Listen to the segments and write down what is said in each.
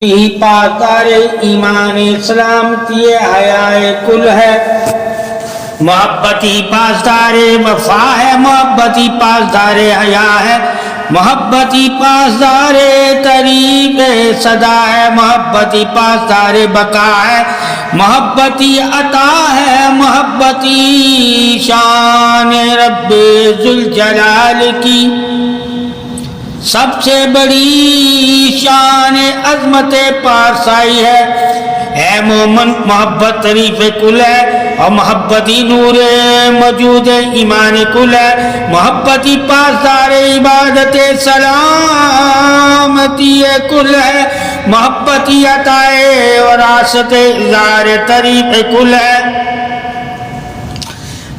پاسدار ایمان سلامتی حیائے کل ہے، محبتی پاسدار وفا ہے، محبتی پاسدار حیا ہے، محبتی پاسدار طریق صدا ہے، محبتی پاسدار بقا ہے، محبتی عطا ہے، محبتی شان رب ذوالجلال کی سب سے بڑی شان عظمت پارسائی ہے۔ اے مومن، محبت طریف کل ہے اور محبتی نور موجود ایمان کل ہے، محبتی پاسدار عبادت سلامتی کل ہے، محبتی عطائے وراثت اظہار طریف کل ہے،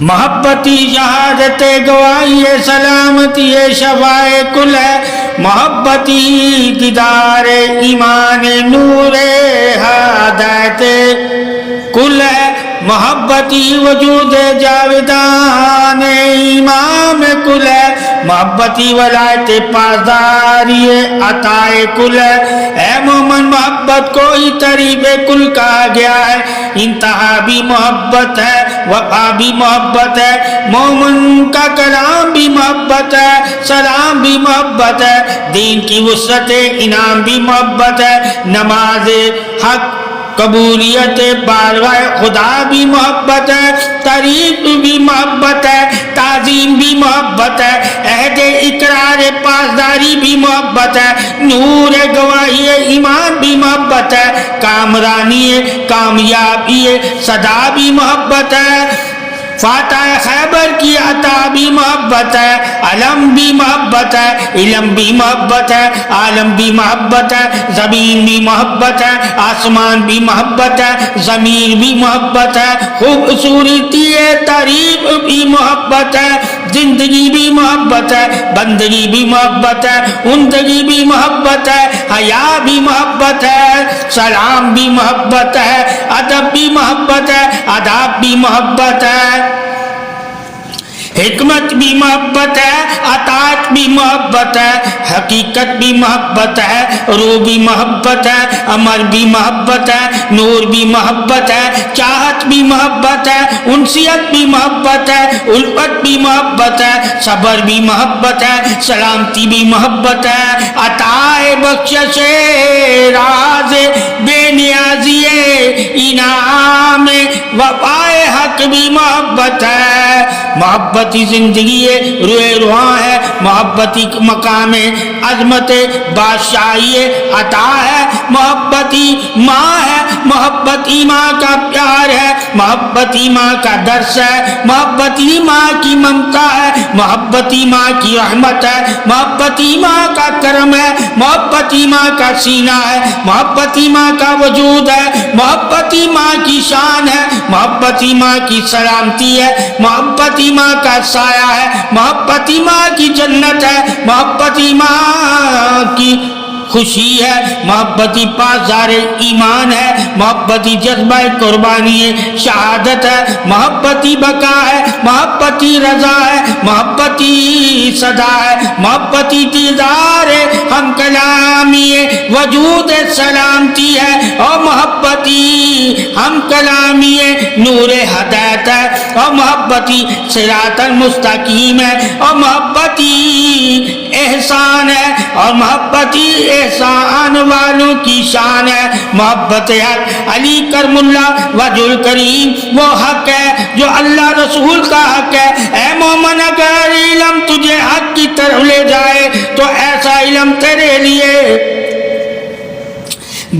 محبتی شہادت گواہی سلامتی شفاء کل ہے، محبتی دیدار ایمان نور ہدایت کل ہے، محبتی وجود جاودان امام کل ہے، محبتی ولایت پاسداری عطائے کل ہے۔ اے مومن، محبت کو ہی طریق کل کہا گیا ہے، انتہا بھی محبت ہے، وفا بھی محبت ہے، مومن کا کلام بھی محبت ہے، سلام بھی محبت ہے، دین کی وسعت انعام بھی محبت ہے، نماز حق قبولیت بارگاہ خدا بھی محبت ہے، طریق بھی محبت ہے، تعظیم بھی محبت ہے، عہد اقرار پاسداری بھی محبت ہے، نور گواہی ایمان بھی محبت ہے، کامرانی کامیابی صدا بھی محبت ہے، فاتح خیبر کی عطا بھی محبت ہے، علم بھی محبت ہے، علم بھی محبت ہے، عالم بھی محبت ہے، زمین بھی محبت ہے، آسمان بھی محبت ہے، ضمیر بھی محبت ہے، خوبصورتی تعریف بھی محبت ہے، زندگی بھی محبت ہے، بندگی بھی محبت ہے، اندگی بھی محبت ہے، حیا بھی محبت ہے، سلام بھی محبت ہے، ادب بھی محبت ہے، آداب بھی محبت ہے، حکمت بھی محبت ہے، اطاعت بھی محبت ہے، حقیقت بھی محبت ہے، روح بھی محبت ہے، امر بھی محبت ہے، نور بھی محبت ہے، چاہت بھی محبت ہے، انسیت بھی محبت ہے، الفت بھی محبت ہے، صبر بھی محبت ہے، سلامتی بھی محبت ہے، عطائے بخشش راز بے نیازی انعام وفائے حق بھی محبت ہے، محبتی زندگی روح روحاں ہے، محبتی مقام عظمت بادشاہی عطا ہے، محبتی ماں ہے، محبتی ماں کا پیار ہے، محبتی ماں کا درس ہے، محبتی ماں کی ممتا ہے، محبتی ماں کی رحمت ہے، محبتی ماں کا کرم ہے، محبتی ماں کا سینہ ہے، محبتی ماں کا وجود ہے، محبتی ماں کی شان ہے، محبتی ماں کی سلامتی ہے، محبتی ماں کا سایہ ہے، محبتی ماں کی جنت ہے، محبتی ماں کی خوشی ہے، محبتی پاسدار ایمان ہے، محبتی جذبہ قربانی شہادت ہے، محبتی بقا ہے، محبتی رضا ہے، محبتی صدا ہے، محبتی دیدار ہم کلامی وجود سلامتی ہے، اور محبتی ہم کلامی نور ہدایت ہے، اور محبتی صراط المستقیم ہے، اور محبتی احسان ہے، اور محبتی احسان والوں کی شان ہے، محبت حق علی کرم اللہ وجہ الکریم وہ حق ہے جو اللہ رسول کا حق ہے۔ اے مومن، اگر علم تجھے حق کی طرف لے جائے تو ایسا علم تیرے لیے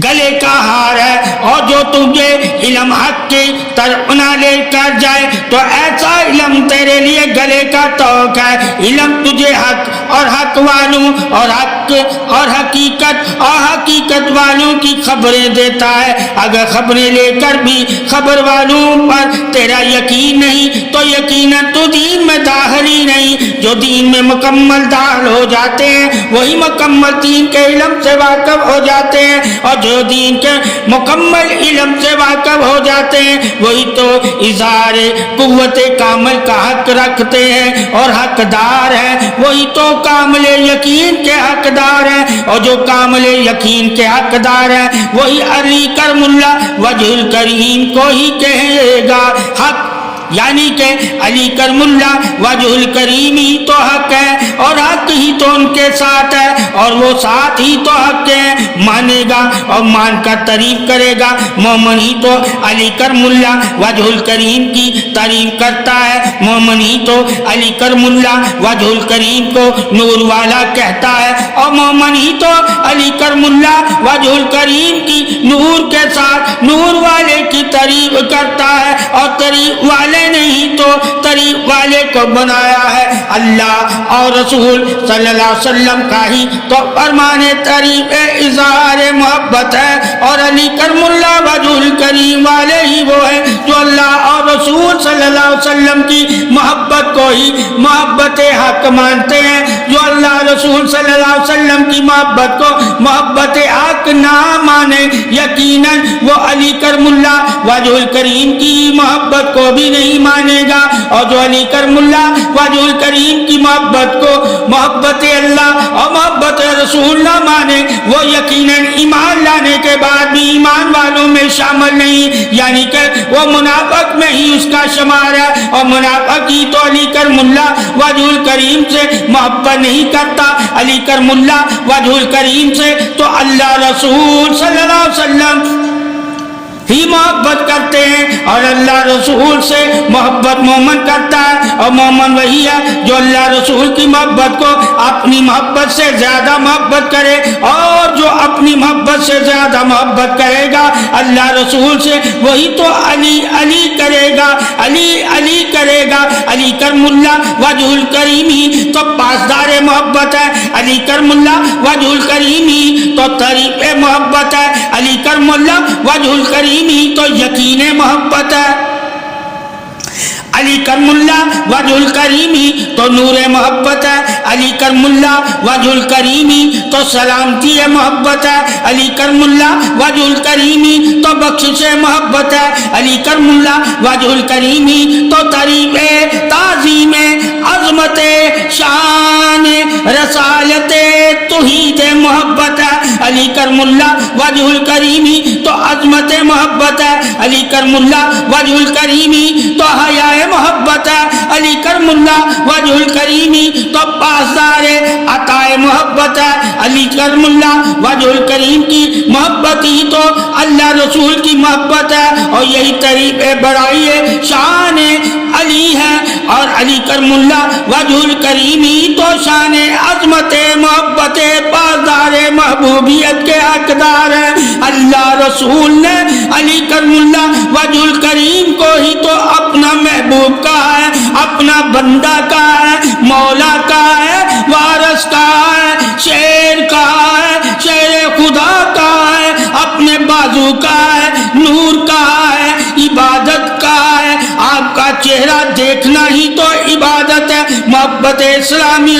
گلے کا ہار ہے، اور جو تجھے علم حق کی طرف نہ لے کر جائے تو ایسا علم تیرے لیے گلے کا توق ہے۔ علم تجھے حق اور حق والوں اور حق اور حقیقت والوں کی خبریں دیتا ہے، اگر خبریں لے کر بھی خبر والوں پر تیرا یقین نہیں تو یقیناً تو دین میں داخل ہی نہیں۔ جو دین میں مکمل داخل ہو جاتے ہیں وہی مکمل دین کے علم سے واقف ہو جاتے ہیں، اور جو دین کے مکمل علم سے واقف ہو جاتے ہیں وہی تو اظہار قوت کامل کا حق رکھتے ہیں اور حقدار ہیں، وہی تو کامل یقین کے حقدار ہیں، اور جو کامل یقین کے حقدار ہیں وہی علی کرم اللہ وجہ الکریم کو ہی کہے گا حق، یعنی کہ علی کرم اللہ وجہ الکریم ہی تو حق ہے اور حق ہی تو ان کے ساتھ ہے اور وہ ساتھ ہی تو حق ہے، مانے گا اور مان کر تعریف کرے گا، مومن ہی تو علی کرم اللہ وجہ الکریم کی تعریف کرتا ہے، مومن ہی تو علی کرم اللہ وجہ الکریم کو نور والا کہتا ہے اور مومن ہی تو علی کرم اللہ وجہ الکریم کی نور کے ساتھ نور والے کی تعریف کرتا ہے، اور تعریف والے نہیں تو تعریف والے کو بنایا ہے اللہ اور رسول صلی اللہ علیہ وسلم کا ہی تو فرمان تعریف اظہار محبت ہے، اور علی کرم اللہ وجہ الکریم والے ہی وہ ہیں جو اللہ اور رسول صلی اللہ علیہ وسلم کی محبت کو ہی محبت حق مانتے ہیں، جو اللہ رسول صلی اللہ علیہ وسلم کی محبت کو محبت حق نہ مانے یقیناً وہ علی کرم اللہ وجہ الکریم کی محبت کو بھی نہیں مانے گا، اور جو علی کرم اللہ وجہ الکریم کی محبت کو محبت اللہ اور محبت رسول نہ مانے وہ یقیناً ایمان لانے کے بعد بھی ایمان والوں میں شامل نہیں، یعنی کہ وہ منافق میں ہی اس کا شمار ہے، اور منافق ہی تو علی کرم اللہ وجہ الکریم سے محبت نہیں کرتا، علی کرم اللہ وجہ الکریم سے تو اللہ رسول صلی اللہ علیہ وسلم ہی محبت کرتے ہیں، اور اللہ رسول سے محبت مومن کرتا ہے، اور مومن وہی ہے جو اللہ رسول کی محبت کو اپنی محبت سے زیادہ محبت کرے، اور جو اپنی محبت سے زیادہ محبت کرے گا اللہ رسول سے وہی تو علی علی کرے گا، علی علی کرے گا، علی کرم اللہ وجہ الکریم ہی تو پاسدار محبت ہے، علی کرم اللہ وجہ الکریم ہی تو تعریف محبت ہے، علی کرم اللہ وجہ الکریم ہی تو یقین محبت ہے، علی کرم اللہ وجہ الکریم ہی تو نور محبت ہے، علی کرم اللہ وجہ الکریم ہی تو سلامتی محبت ہے، علی کرم اللہ وجہ الکریم ہی تو بخشش محبت ہے، علی کرم اللہ وجہ الکریم ہی تو تعریف تعظیم عظمت شان رسالت توحید محبت ہے، علی کرم اللہ وجہ الکریم ہی تو عظمت محبت ہے، علی کرم اللہ وجہ الکریم ہی تو حیا محبت ہے، علی کرم اللہ وجہ الکریم ہی تو پاسدار عطا محبت ہے، علی کرم اللہ وجہ الکریم کی محبت ہی تو اللہ رسول کی محبت ہے، اور یہی تعریف بڑائی شان علی ہے، اور علی کرم اللہ وجہ الکریم ہی تو شان عظمت محبت پاسدار محبوبیت کے حقدار ہے، اللہ رسول نے علی کرم اللہ وجہ الکریم کو ہی تو اپنا محبوب کا ہے، اپنا بندہ کا ہے، مولا کا ہے، وارث کا ہے، شیر کا ہے، شیر خدا کا ہے، اپنے بازو کا ہے، نور کا ہے، عبادت کا ہے، آپ کا چہرہ دیکھنا ہی تو عبادت ہے، محبت اسلامی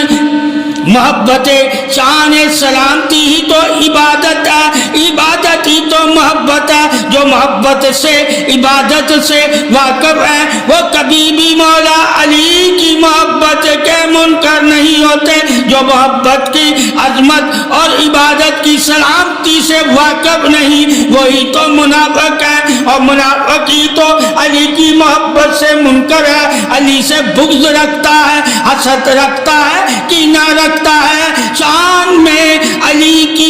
محبت شان سلامتی ہی تو عبادت ہے، عبادت ہی تو محبت ہے، جو محبت سے عبادت سے واقف ہے وہ کبھی بھی مولا علی کی محبت کے منکر نہیں ہوتے، جو محبت کی عظمت اور عبادت کی سلامتی سے واقف نہیں وہی تو منافق ہے، اور منافق ہی تو علی کی محبت سے منکر ہے، علی سے بغض رکھتا ہے، حسد رکھتا ہے، کینہ رکھتا ہے، شان میں علی کی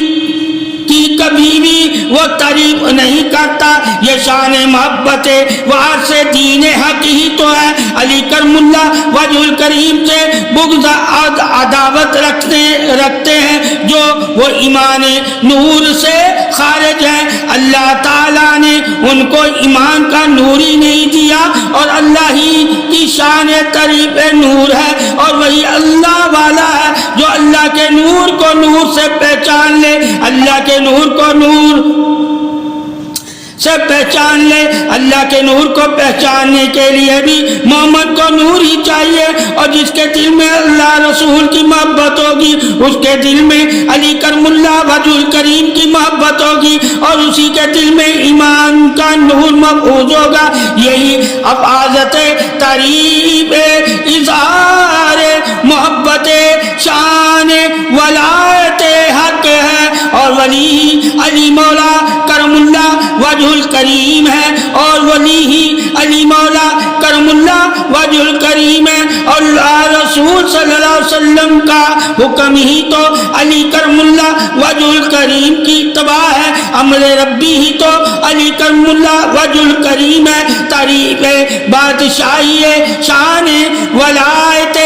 کبھی بھی وہ تعریف نہیں کرتا، یہ شان محبت وارث دین حق ہی تو ہے، علی کرم اللہ وجہ الکریم سے بغض عداوت رکھتے ہیں جو وہ ایمان نور سے خارج ہیں، اللہ تعالیٰ نے ان کو ایمان کا نور ہی نہیں دیا، اور اللہ ہی کی شان تعریف نور ہے، اور وہی اللہ والا ہے جو اللہ کے نور کو نور سے پہچان لے، اللہ کے نور کو نور سے پہچان لے. اللہ کے نور کو پہچاننے کے لیے بھی محمد کو نور ہی چاہیے. اور جس کے دل میں اللہ رسول کی محبت ہوگی اس کے دل میں علی کرم اللہ وجہ الکریم کی محبت ہوگی اور اسی کے دل میں ایمان کا نور مبعوث ہوگا. یہی افاظت تعریف اظہار محبت شان ولایت حق ہے. اور ولی علی مولا کرم اللہ وجہ الکریم ہے اور ولی ہی علی مولا کرم اللہ وجہ الکریم ہے. اور رسول صلی اللہ علیہ وسلم کا حکم ہی تو علی کرم اللہ وجہ الکریم کی اتباع ہے. امر ربی ہی تو علی کرم اللہ وجہ الکریم ہے. تعریف بادشاہی شان ولایت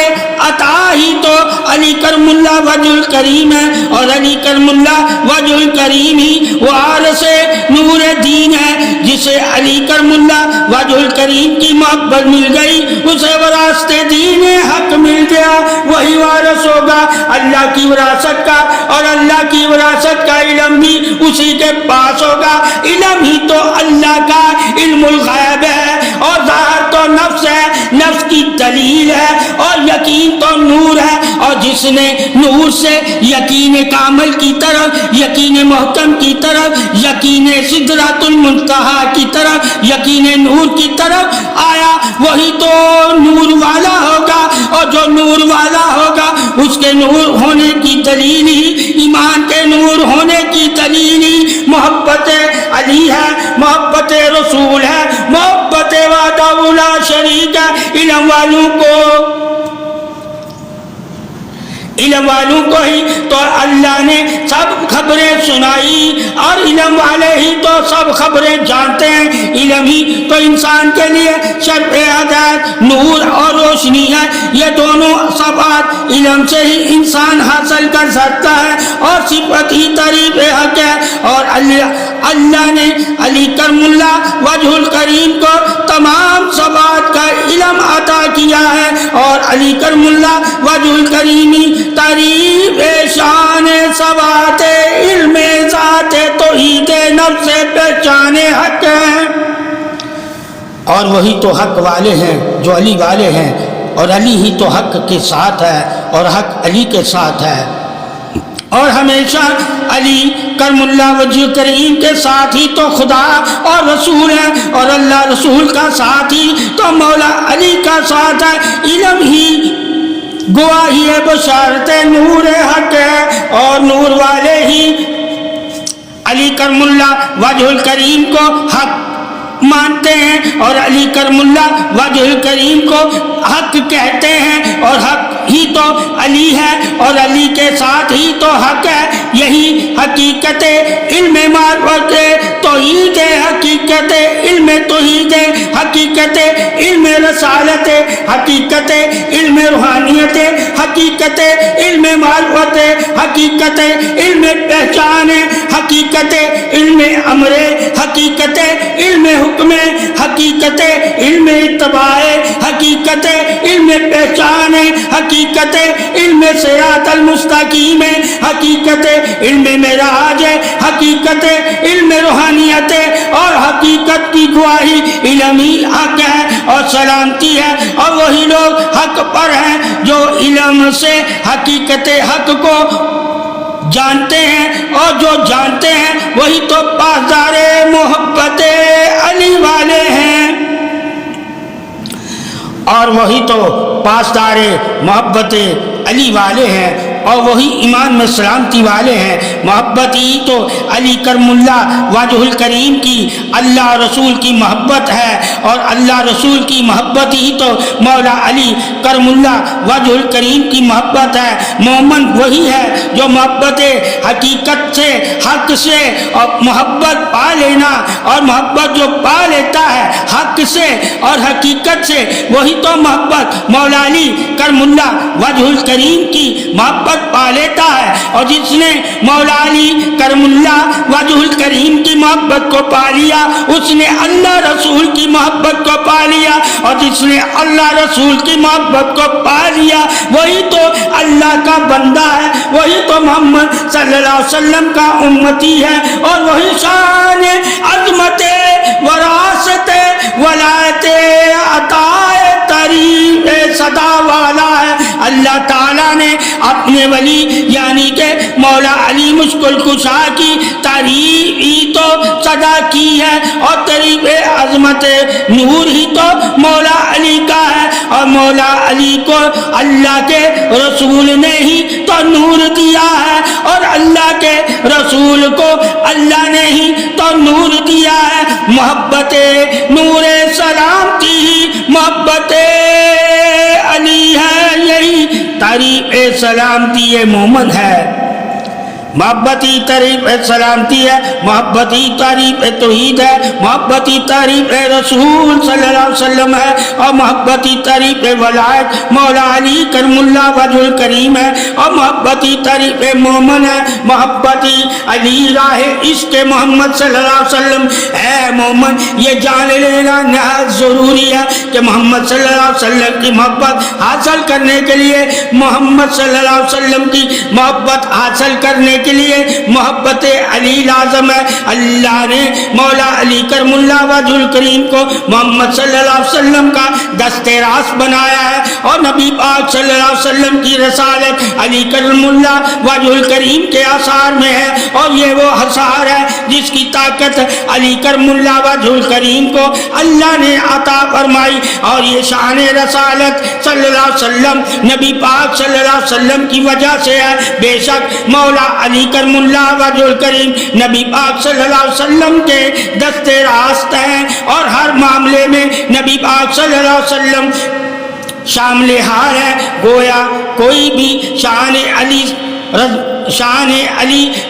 عطا ہی تو علی کرم اللہ وجہ الکریم ہے. اور علی کرم اللہ وجہ الکریم ہی وارث نور دین ہے. جسے علی کرم اللہ وجہ الکریم کی محبت مل گئی اسے وراثت دین حق مل گیا. وہی وارث ہوگا اللہ کی وراثت کا اور اللہ کی وراثت کا علم بھی اسی کے پاس ہوگا. علم ہی تو اللہ کا علم الغیب ہے اور ظاہر تو نفس ہے, نفس کی دلیل ہے اور یقین تو نور ہے. اور جس نے نور سے یقین کامل کی طرف, یقین محکم کی طرف, یقین سدرۃ المنتہا کی طرف, یقین نور کی طرف آیا وہی تو نور والا ہوگا. اور جو نور والا ہوگا اس کے نور ہونے کی دلیل ہی, ایمان کے نور ہونے کی دلیل ہی محبت علی ہے, محبت رسول ہے, محبت وحدہ لا شریک ہے. علم والوں کو ہی تو اللہ نے سب خبریں سنائی اور علم والے ہی تو سب خبریں جانتے ہیں. علم ہی تو انسان کے لیے شرف ہدایت, نور اور روشنی ہے. یہ دونوں صفات علم سے ہی انسان حاصل کر سکتا ہے اور صفت ہی تعریف حق ہے. اور اللہ نے علی کرم اللہ وجہ الکریم کو تمام صفات کا علم عطا کیا ہے. اور علی کرم اللہ وجہ الکریمی تعریف شان صفات علم ذات توحید نفس پہچان حق ہے. اور وہی تو حق والے ہیں جو علی والے ہیں اور علی ہی تو حق کے ساتھ ہے اور حق علی کے ساتھ ہے. اور ہمیشہ علی کرم اللہ وجہ کریم کے ساتھ ہی تو خدا اور رسول ہے اور اللہ رسول کا ساتھ ہی تو مولا علی کا ساتھ ہے. علم ہی گواہی بشارت نور حق ہے اور نور والے ہی علی کرم اللہ وجہ الکریم کو حق مانتے ہیں اور علی کرم اللہ وجہ الکریم کو حق کہتے ہیں. اور حق ہی تو علی ہے اور علی کے ساتھ ہی تو حق ہے. یہی حقیقت علم معرفت توحید, حقیقت علم توحید, حقیقت علم رسالت, حقیقت علم روحانیت, حقیقت علم معرفت, حقیقت علم پہچان, حقیقت علم امر, حقیقت علم حکم, حقیقت علم اتباع, حقیقت علم پہچان, حقیقت علم صراط المستقیم, حقیقت علم معراج, حقیقت علم روحانیت اور حقیقت کی گواہی علم ہی حق ہے اور سلامتی ہے. اور وہی لوگ حق پر ہیں جو علم سے حقیقت حق کو جانتے ہیں اور جو جانتے ہیں وہی تو پاسدار محبت علی والے ہیں. اور وہی تو پاسدار محبت علی والے ہیں اور وہی ایمان میں سلامتی والے ہیں. محبت ہی تو علی کرم اللہ وجہ الکریم کی اللہ رسول کی محبت ہے اور اللہ رسول کی محبت ہی تو مولا علی کرم اللہ وجہ الکریم کی محبت ہے. مومن وہی ہے جو محبت حقیقت سے, حق سے اور محبت پا لینا, اور محبت جو پا لیتا ہے حق سے اور حقیقت سے وہی تو محبت مولا علی کرم اللہ وجہ الکریم کی محبت پا لیتا ہے. اور جس نے مولا علی کرم اللہ وجہ الکریم کی محبت کو پا لیا اس نے اللہ رسول کی محبت کو پا لیا, اور جس نے اللہ رسول کی محبت کو پا لیا وہی تو اللہ کا بندہ ہے, وہی تو محمد صلی اللہ علیہ وسلم کا امتی ہے. اور وہی شان عظمت صدا والا ہے۔ اللہ تعالیٰ نے اپنے ولی یعنی کہ مولا علی مشکل کشا کی تعریف ہی تو صدا کی ہے، اور تعریف عظمت نور ہی تو مولا علی کا ہے، اور مولا علی کو اللہ کے رسول نے ہی تو نور دیا ہے، اور اللہ کے رسول کو اللہ نے ہی تو نور دیا ہے۔ محبت نور سلامتی ہی محبت علی ہے، یہی تعریف سلامتی مومن ہے۔ محبتی تعریف سلامتی ہے، محبتی تعریف توحید ہے، محبتی تعریف رسول صلی اللہ علیہ وسلم ہے، اور محبتی تعریف ولایت مولا علی کرم اللہ وجہ الکریم ہے، اور محبتی تعریف مومن ہے، محبتی علی راہ عشق محمد صلی اللہ علیہ وسلم۔ اے مومن، یہ جان لینا نہایت ضروری ہے کہ محمد صلی اللہ علیہ وسلم کی محبت حاصل کرنے کے لیے، محمد صلی اللہ علیہ وسلم کی محبت حاصل کرنے کے لیے محبت علی لازم ہے۔ اللہ نے مولا علی کرم اللہ وجہ الکریم کو محمد صلی اللہ علیہ وسلم کا دست راست بنایا ہے، اور نبی پاک صلی اللہ علیہ وسلم کی رسالت علی کرم اللہ وجہ الکریم کے آثار میں ہے، اور یہ وہ آثار ہے جس کی طاقت علی کرم اللہ وجہ الکریم کو اللہ نے عطا فرمائی، اور یہ شان رسالت صلی اللہ علیہ وسلم نبی پاک صلی اللہ علیہ وسلم کی وجہ سے ہے۔ بے شک مولا علی کرم اللہ وجہ الکریم نبی پاک صلی اللہ علیہ وسلم کے دست راست ہیں، اور ہر معاملے میں نبی پاک صلی اللہ علیہ وسلم شامل حال ہے۔ گویا کوئی بھی شان علی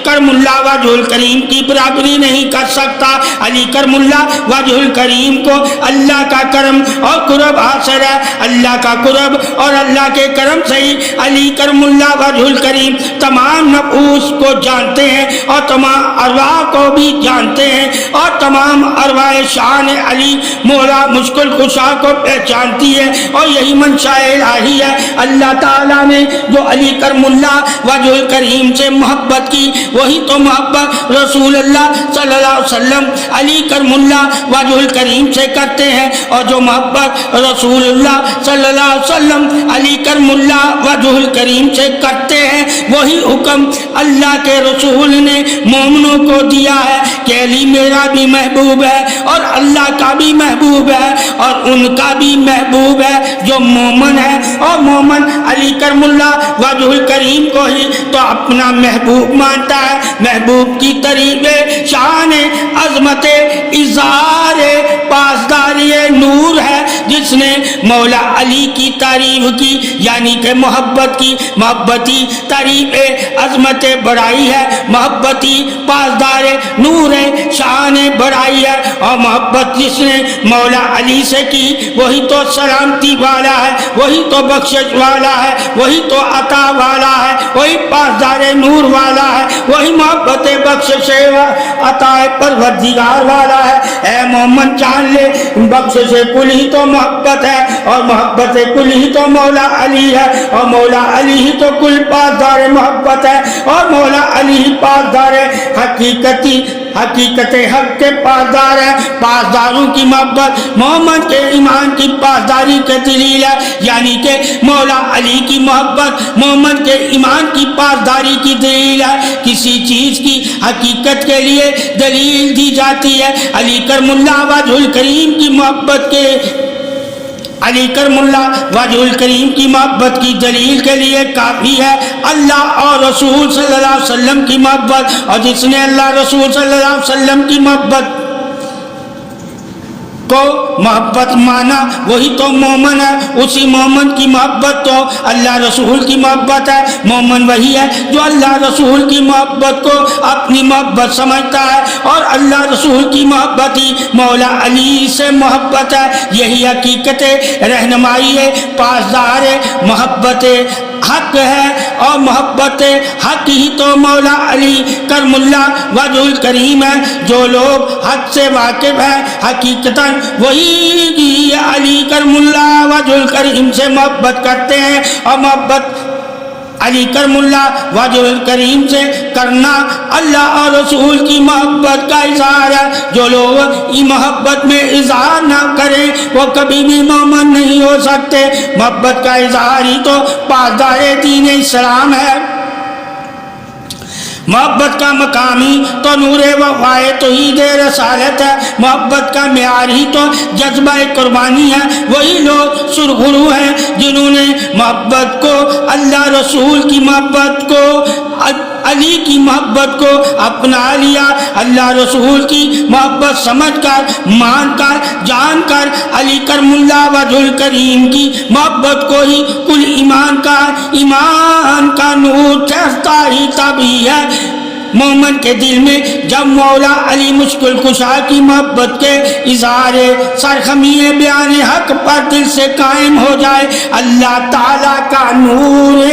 کرم اللہ وجہ الکریم کی برابری نہیں کر سکتا۔ علی کرم اللہ وجہ الکریم کو اللہ کا کرم اور قرب حاصل ہے، اللہ کا قرب اور اللہ کے کرم سے ہی علی کرم اللہ وجہ الکریم تمام نفوس کو جانتے ہیں، اور تمام ارواح کو بھی جانتے ہیں، اور تمام ارواح شان علی مولا مشکل کشا کو پہچانتی ہے، اور یہی منشاء الہی ہے۔ اللہ تعالیٰ نے جو علی کرم اللہ وجہ الکریم سے محبت کی، وہی تو محبت رسول اللہ صلی اللہ علیہ وسلم علی کرم اللہ وجہ الکریم سے کرتے ہیں، اور جو محبت رسول اللہ صلی اللہ علیہ وسلم علی کرم اللہ وجہ الکریم سے کرتے ہیں، وہی حکم اللہ کے رسول نے مومنوں کو دیا ہے کہ علی میرا بھی محبوب ہے، اور اللہ کا بھی محبوب ہے، اور ان کا بھی محبوب ہے جو مومن ہے، اور مومن علی کرم اللہ وجہ الکریم کو ہی تو اپنا محبوب مانتا ہے۔ محبوب کی تعریف شان عظمت اظہار پاسداری نور ہے، جس نے مولا علی کی تعریف کی، یعنی کہ محبت کی۔ محبتی تعریف عظمت بڑائی ہے، محبتی پاسدار نور شان بڑائی ہے، اور محبت جس نے مولا علی سے کی وہی تو سلامتی والا ہے، وہی تو بخشش والا ہے، وہی تو عطا والا ہے، وہی پاسدار نور والا ہے، وہی محبت بخشش عطا پروردگار والا ہے۔ اے مومن جان لے، بخشش کل ہی تو محبت ہے، اور محبت کل ہی تو مولا علی ہے، اور مولا علی ہی تو کل پاسدار محبت ہے، اور مولا علی ہی پاسدار حقیقت حق کے پاسدار ہے۔ پاسداروں کی محبت مومن کے ایمان کی پاسداری کے دلیل ہے، یعنی کہ مولا علی کی محبت مومن کے ایمان کی پاسداری کی دلیل ہے۔ کسی چیز کی حقیقت کے لیے دلیل دی جاتی ہے، علی کرم اللہ وجہ الکریم کی محبت کے علی کرم اللہ وجہ الکریم کی محبت کی دلیل کے لیے کافی ہے اللہ اور رسول صلی اللہ علیہ وسلم کی محبت، اور جس نے اللہ رسول صلی اللہ علیہ وسلم کی محبت کو محبت مانا وہی تو مومن ہے۔ اسی مومن کی محبت تو اللہ رسول کی محبت ہے۔ مومن وہی ہے جو اللہ رسول کی محبت کو اپنی محبت سمجھتا ہے، اور اللہ رسول کی محبت ہی مولا علی سے محبت ہے۔ یہی حقیقت رہنمائی ہے، پاسدار محبت حق ہے، اور محبت حق ہی تو مولا علی کرم اللہ وجہ الکریم ہے۔ جو لوگ حق سے واقف ہیں حقیقتاً وہی علی کرم اللہ وجہ الکریم سے محبت کرتے ہیں، اور محبت علی کرم اللہ وجہ الکریم سے کرنا اللہ اور رسول کی محبت کا اظہار ہے. جو لوگ یہ محبت میں اظہار نہ کریں وہ کبھی بھی مومن نہیں ہو سکتے. محبت کا اظہار ہی تو پاسدار دین اسلام ہے. محبت کا مقامی تو نور وفائے توحید رسالت ہے. محبت کا معیار ہی تو جذبہ قربانی ہے. وہی لوگ سرخرو ہیں جنہوں نے محبت کو اللہ رسول کی محبت کو علی کی محبت کو اپنا لیا. اللہ رسول کی محبت سمجھ کر مان کر جان کر علی کرم اللہ وجہ الکریم کی محبت کو ہی کل ایمان کا نور چڑھتا ہی تبھی ہے. مومن کے دل میں جب مولا علی مشکل کشا کی محبت کے اظہار سرخمی بیان حق پر دل سے قائم ہو جائے, اللہ تعالیٰ کا نور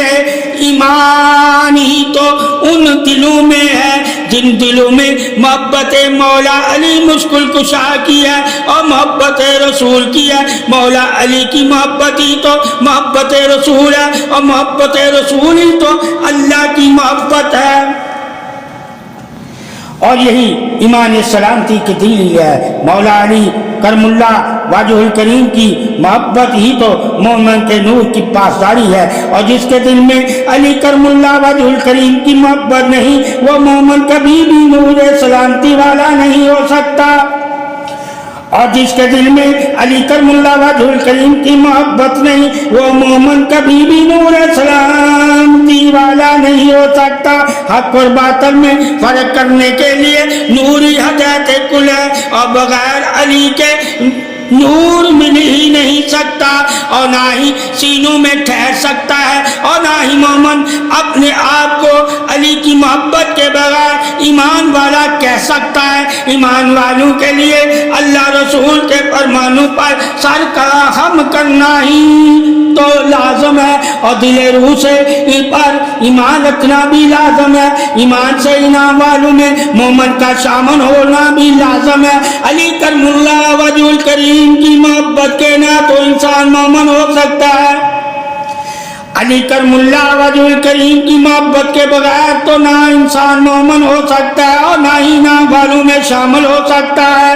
ایمان ہی تو ان دلوں میں ہے جن دلوں میں محبت مولا علی مشکل کشا کی ہے اور محبت رسول کی ہے. مولا علی کی محبت ہی تو محبت رسول ہے اور محبت رسول ہی تو اللہ کی محبت ہے. اور یہی ایمان سلامتی کی دلیل ہے. مولا علی کرم اللہ وجہ الکریم کی محبت ہی تو مومن کے نور کی پاسداری ہے. اور جس کے دل میں علی کرم اللہ وجہ الکریم کی محبت نہیں وہ مومن کبھی بھی نور سلامتی والا نہیں ہو سکتا. اور جس کے دل میں علی کرم اللہ وجہ الکریم کی محبت نہیں وہ مومن کبھی بھی نور سلامتی والا نہیں ہو سکتا. حق اور باطل میں فرق کرنے کے لیے نوری ہدایت کل ہے اور بغیر علی کے نور مل ہی نہیں سکتا اور نہ ہی سینوں میں ٹھہر سکتا ہے اور نہ ہی مومن اپنے آپ کو علی کی محبت کے بغیر ایمان والا کہہ سکتا ہے. ایمان والوں کے لیے اللہ رسول کے فرمانوں پر سر کا خم کرنا ہی تو لازم ہے اور دل روح سے ان پر ایمان رکھنا بھی لازم ہے. ایمان سے ایمان والوں میں مومن کا شامل ہونا بھی لازم ہے. علی کرم اللہ وجہ الکریم کی محبت کے نہ تو انسان مومن ہو سکتا ہے. علی کرم اللہ وجہ الکریم کی محبت کے بغیر تو نہ انسان مومن ہو سکتا ہے اور نہ ہی نام والوں میں شامل ہو سکتا ہے.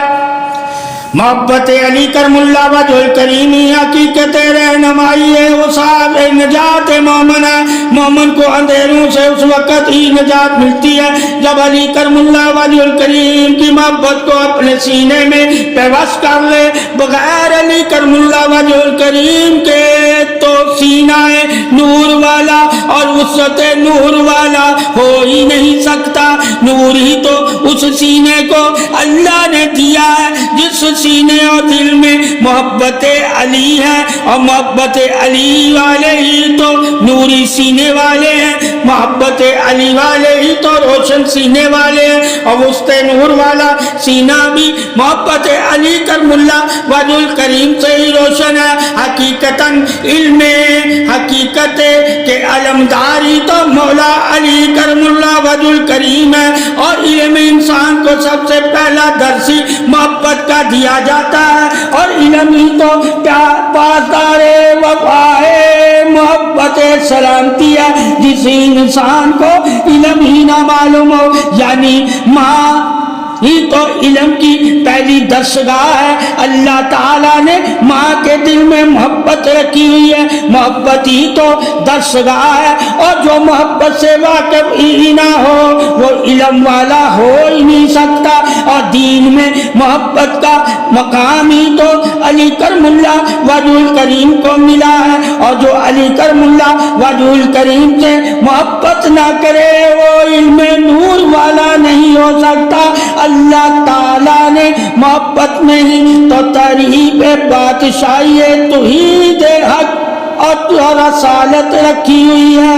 محبت علی کرم اللہ وجہ الکریم حقیقت رہنمائی ہے, وہ صاحب نجات مومن ہے. مومن کو اندھیروں سے اس وقت ہی نجات ملتی ہے جب علی کرم اللہ وجہ الکریم کی محبت کو اپنے سینے میں پیوست کر لے. بغیر علی کرم اللہ وجہ الکریم کے تو سینہ نور والا اور وسعت نور والا ہو ہی نہیں سکتا. نور ہی تو اس سینے کو اللہ نے دیا ہے جس سینے اور دل میں محبت علی ہے اور محبت علی والے ہی تو نوری سینے والے ہیں. محبت علی والے ہی تو روشن سینے والے ہیں اور وسط نور والا سینہ بھی محبت علی کرم اللہ وجہ الکریم سے ہی روشن ہے. حقیقتاً علم حقیقت کے علمداری تو مولا علی کرم اللہ وجہ الکریم ہے اور علم انسان کو سب سے پہلا درس محبت کا دیا جاتا ہے اور علم ہی تو پاسدار وفائے محبت سلامتی ہے. جس انسان کو علم ہی نہ معلوم ہو یعنی ماں ہی تو علم کی پہلی درسگاہ ہے. اللہ تعالیٰ نے ماں کے دل میں محبت رکھی ہوئی ہے, محبت ہی تو درسگاہ ہے اور جو محبت سے واقف ہی نہ ہو وہ علم والا ہو ہی نہیں سکتا. اور دین میں محبت کا مقام ہی تو علی کرم اللہ وجہ الکریم کو ملا ہے اور جو علی کرم اللہ وجہ الکریم سے محبت نہ کرے وہ علم نور والا نہیں ہو سکتا. اللہ تعالیٰ نے محبت میں ہی تو ترغیب بادشاہی توحید حق اور رسالت رکھی ہوئی ہے.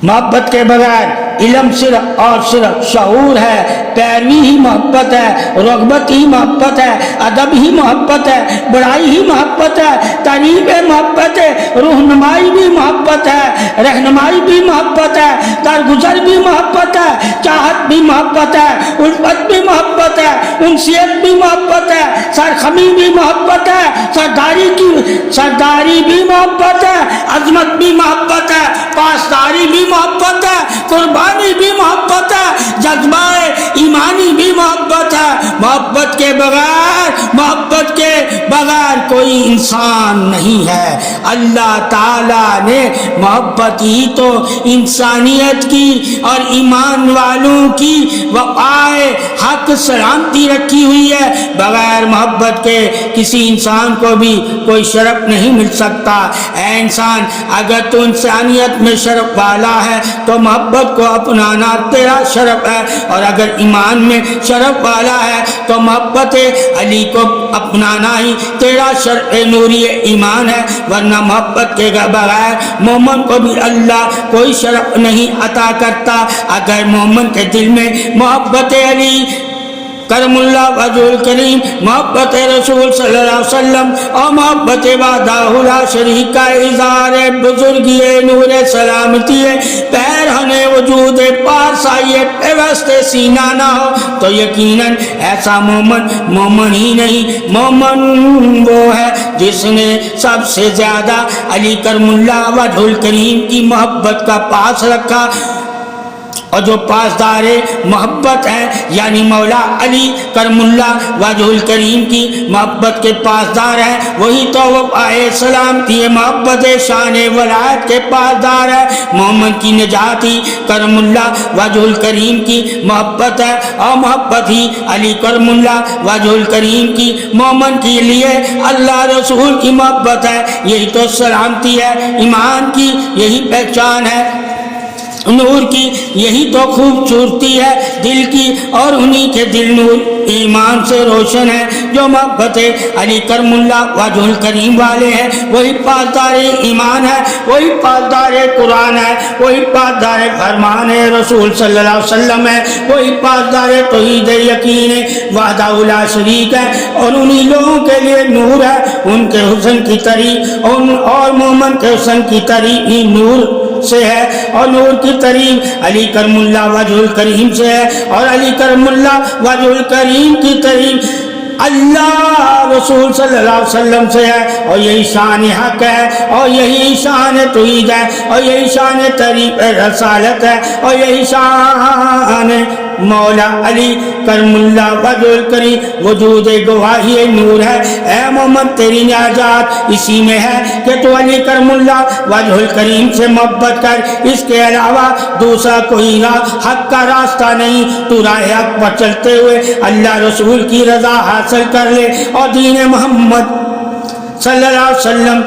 محبت کے بغیر علم صرف اور صرف شعور ہے، پیروی ہی محبت ہے، رغبت ہی محبت ہے، ادب ہی محبت ہے، بڑائی ہی محبت ہے، تعریف محبت ہے، رہنمائی بھی محبت ہے، رہنمائی بھی محبت ہے، درگزر بھی محبت ہے، چاہت بھی محبت ہے، الفت بھی محبت ہے، انسیت بھی محبت ہے، سرخمی بھی محبت ہے، سرداری بھی محبت ہے، عظمت بھی محبت ہے، پاسداری بھی محبت ہے، قربانی بھی محبت ہے، جذبہ ایمانی بھی محبت ہے۔ محبت کے بغیر کوئی انسان نہیں ہے۔ اللہ تعالیٰ نے محبت ہی تو انسانیت کی اور ایمان والوں کی وقائے حق سلامتی رکھی ہوئی ہے۔ بغیر محبت کے کسی انسان کو بھی کوئی شرف نہیں مل سکتا۔ اے انسان، اگر تو انسانیت میں شرف والا ہے تو محبت کو اپنانا تیرا شرف ہے، اور اگر ایمان میں شرف والا ہے تو محبت علی کو اپنانا ہی تیرا شرف نوری ایمان ہے، ورنہ محبت کے بغیر مومن کو بھی اللہ کوئی شرف نہیں عطا کرتا۔ اگر مومن کے دل میں محبت علی کرم اللہ وجہ الکریم، محبت رسول صلی اللہ علیہ وسلم اور محبت وحدہ لا شریک کا اظہار بزرگی نور سلامتی پیرہن وجود پارسائی پیوست سینہ نہ ہو تو یقیناً ایسا مومن ہی نہیں۔ مومن وہ ہے جس نے سب سے زیادہ علی کرم اللہ وجہ الکریم کی محبت کا پاس رکھا، اور جو پاسدار محبت ہے یعنی مولا علی کرم اللہ وجہ الکریم کی محبت کے پاسدار ہے، وہی تو وفائے سلامتی محبت شان ولایت کے پاسدار ہے۔ مومن کی نجاتی کرم اللہ وجہ الکریم کی محبت ہے، اور محبت ہی علی کرم اللہ وجہ الکریم کی مومن کے لیے اللہ رسول کی محبت ہے۔ یہی تو سلامتی ہے، ایمان کی یہی پہچان ہے، نور کی یہی تو خوبصورتی ہے دل کی، اور انہی کے دل نور ایمان سے روشن ہے۔ جو محبت علی کرم اللہ وجہ الکریم والے ہیں وہی پاسدار ایمان ہے، وہی پاسدار قرآن ہے، وہی پاسدار فرمان رسول صلی اللہ علیہ وسلم ہے، وہی پاسدار توحید یقین وحدہ لا شریک ہے، اور انہی لوگوں کے لیے نور ہے۔ ان کے حسن کی تعریف اور مومن کے حسن کی تعریف ہی نور سے ہے، اور نور کی تعریف علی کرم اللہ وجہ الکریم سے ہے، اور علی کرم اللہ وجہ الکریم کی تعریف اللہ رسول صلی اللہ علیہ وسلم سے ہے، اور یہی شان حق ہے، اور یہی شان توحید ہے، اور یہی شان تعریف رسالت ہے، اور یہی شان مولا علی کرم اللہ وجہ الکریم وجود گواہی نور ہے۔ اے مومن، تیری نجات اسی میں ہے کہ تو علی کرم اللہ وجہ الکریم سے محبت کر، اس کے علاوہ دوسرا کوئی راہ حق کا راستہ نہیں۔ تو راہ حق پر چلتے ہوئے اللہ رسول کی رضا حاصل کر لے، اور دین محمد صلی اللہ علیہ وسلم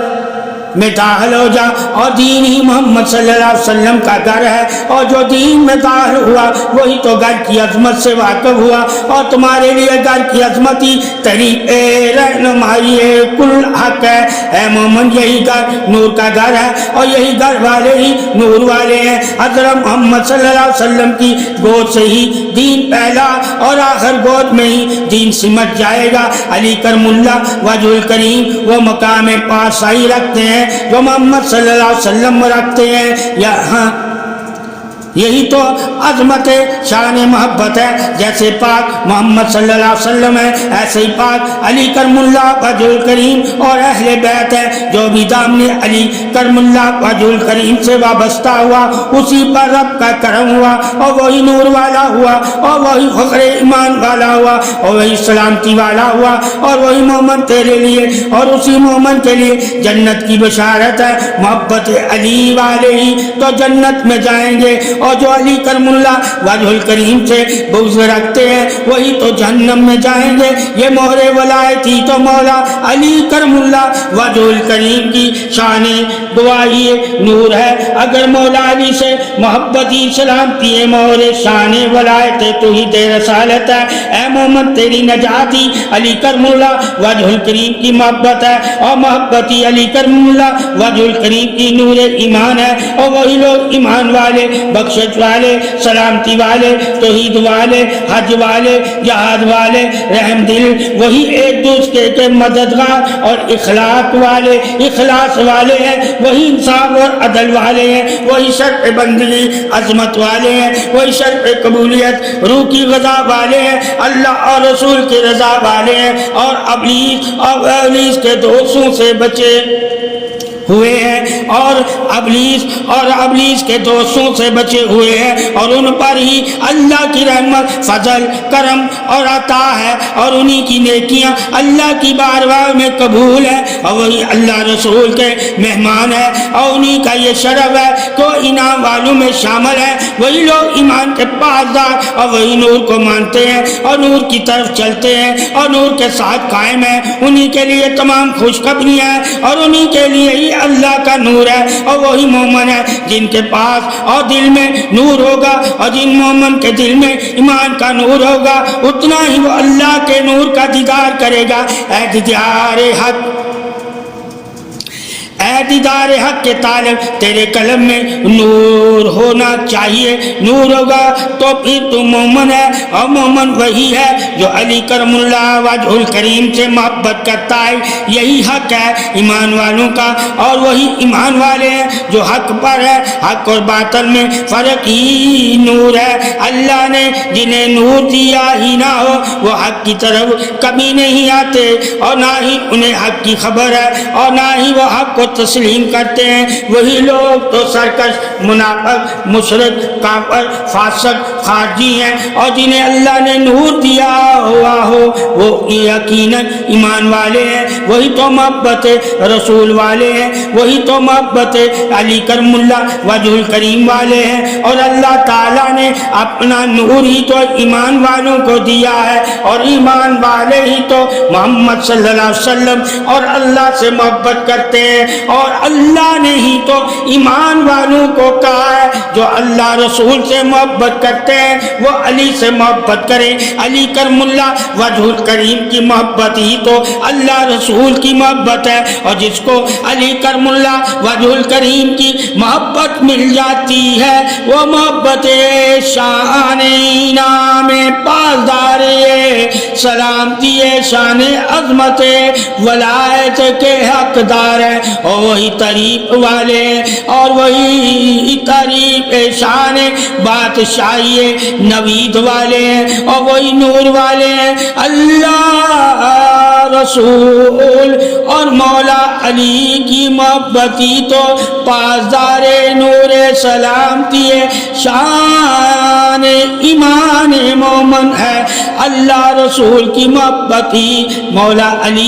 میں داخل ہو جا، اور دین ہی محمد صلی اللہ علیہ وسلم کا گھر ہے، اور جو دین میں داخل ہوا وہی تو گھر کی عظمت سے واقف ہوا، اور تمہارے لیے گھر کی عظمت ہی طریق رہنمائی کل حق ہے۔ اے مومن، یہی گھر نور کا گھر ہے، اور یہی گھر والے ہی نور والے ہیں۔ حضرت محمد صلی اللہ علیہ وسلم کی گود سے ہی دین پہلا، اور آخر گود میں ہی دین سمٹ جائے گا۔ علی کرم اللہ وجہ الکریم وہ مقام پاسائی رکھتے ہیں جو محمد صلی اللہ علیہ وسلم رکھتے ہیں۔ یہاں یہی تو عظمت شان محبت ہے، جیسے پاک محمد صلی اللہ علیہ وسلم ہے ایسے ہی پاک علی کرم اللہ وجہ الکریم اور اہل بیت ہے۔ جو بھی دامن علی کرم اللہ وجہ الکریم سے وابستہ ہوا اسی پر رب کا کرم ہوا، اور وہی نور والا ہوا، اور وہی فخر ایمان والا ہوا، اور وہی سلامتی والا ہوا، اور وہی مومن تیرے لیے اور اسی مومن کے لیے جنت کی بشارت ہے۔ محبت علی والے ہی تو جنت میں جائیں گے، اور جو علی کرم اللہ وجہ الکریم سے بغض رکھتے ہیں وہی تو جہنم میں جائیں گے۔ یہ مہر ولایت ہی تو مولا علی کرم اللہ وجہ الکریم کی شان گواہی نور ہے۔ اگر مولا علی سے محبت ہی سلامتی ہے، مہر شان ولایت توحید رسالت ہے۔ اے مومن، تیری نجات ہی علی کرم اللہ وجہ الکریم کی محبت ہے، اور محبت ہی علی کرم اللہ وجہ الکریم کی نور ایمان ہے، اور وہی لوگ ایمان والے بخش بخشش والے، سلامتی والے، توحید والے، حج والے، جہاد والے، رحم دل، وہی ایک دوسرے کے مددگار اور اخلاق والے، اخلاص والے ہیں، وہی انصاف اور عدل والے ہیں، وہی شرع بندگی عظمت والے ہیں، وہی شرع قبولیت روح کی غذا والے ہیں، اللہ اور رسول کی رضا والے ہیں، اور ابلیس کے دوستوں سے بچے ہوئے ہیں، اور ابلیس کے دوستوں سے بچے ہوئے ہیں، اور ان پر ہی اللہ کی رحمت، فضل، کرم اور عطا ہے، اور انہی کی نیکیاں اللہ کی بارگاہ میں قبول ہے، اور وہی اللہ رسول کے مہمان ہے، اور انہی کا یہ شرف ہے کہ وہ انعام والوں میں شامل ہے۔ وہی لوگ ایمان کے پاسدار اور وہی نور کو مانتے ہیں اور نور کی طرف چلتے ہیں اور نور کے ساتھ قائم ہیں، انہی کے لیے تمام خوشخبریاں ہیں، اور انہی کے لیے ہی اللہ کا نور ہے، اور وہی مومن ہے جن کے پاس اور دل میں نور ہوگا، اور جن مومن کے دل میں ایمان کا نور ہوگا اتنا ہی وہ اللہ کے نور کا دیدار کرے گا۔ اے دیدار حق کے طالب، تیرے قلب میں نور ہونا چاہیے، نور ہوگا تو پھر تو مومن ہے، اور مومن وہی ہے جو علی کرم اللہ وجہ الکریم سے محبت کرتا ہے، یہی حق ہے ایمان والوں کا، اور وہی ایمان والے ہیں جو حق پر ہے، حق اور باطل میں فرق ہی نور ہے۔ اللہ نے جنہیں نور دیا ہی نہ ہو وہ حق کی طرف کبھی نہیں آتے، اور نہ ہی انہیں حق کی خبر ہے، اور نہ ہی وہ حق کو تسلیم کرتے ہیں۔ وہی لوگ تو سرکش، منافق، مشرک، کافر، فاسق، خارجی ہیں، اور جنہیں اللہ نے نور دیا ہوا ہو وہ یقیناً ایمان والے ہیں، وہی تو محبت رسول والے ہیں، وہی تو محبت علی کرم اللہ وجہ الکریم والے ہیں، اور اللہ تعالیٰ نے اپنا نور ہی تو ایمان والوں کو دیا ہے، اور ایمان والے ہی تو محمد صلی اللہ علیہ وسلم اور اللہ سے محبت کرتے ہیں، اور اللہ نے ہی تو ایمان والوں کو کہا ہے جو اللہ رسول سے محبت کرتے ہیں وہ علی سے محبت کریں۔ علی کرم اللہ وجہ الکریم کی محبت ہی تو اللہ رسول کی محبت ہے، اور جس کو علی کرم اللہ وجہ الکریم کی محبت مل جاتی ہے وہ محبت شان انعام پاسدار سلامتی شان عظمت ولایت کے حقدار ہے، اور وہی تعریف والے اور وہی تعریف شان بادشاہی نوید والے ہیں، اور وہی نور والے ہیں۔ اللہ رسول اور مولا علی کی محبتی تو پاسدار نور سلامتی شان ایمان مومن ہے، اللہ رسول کی محبتی مولا علی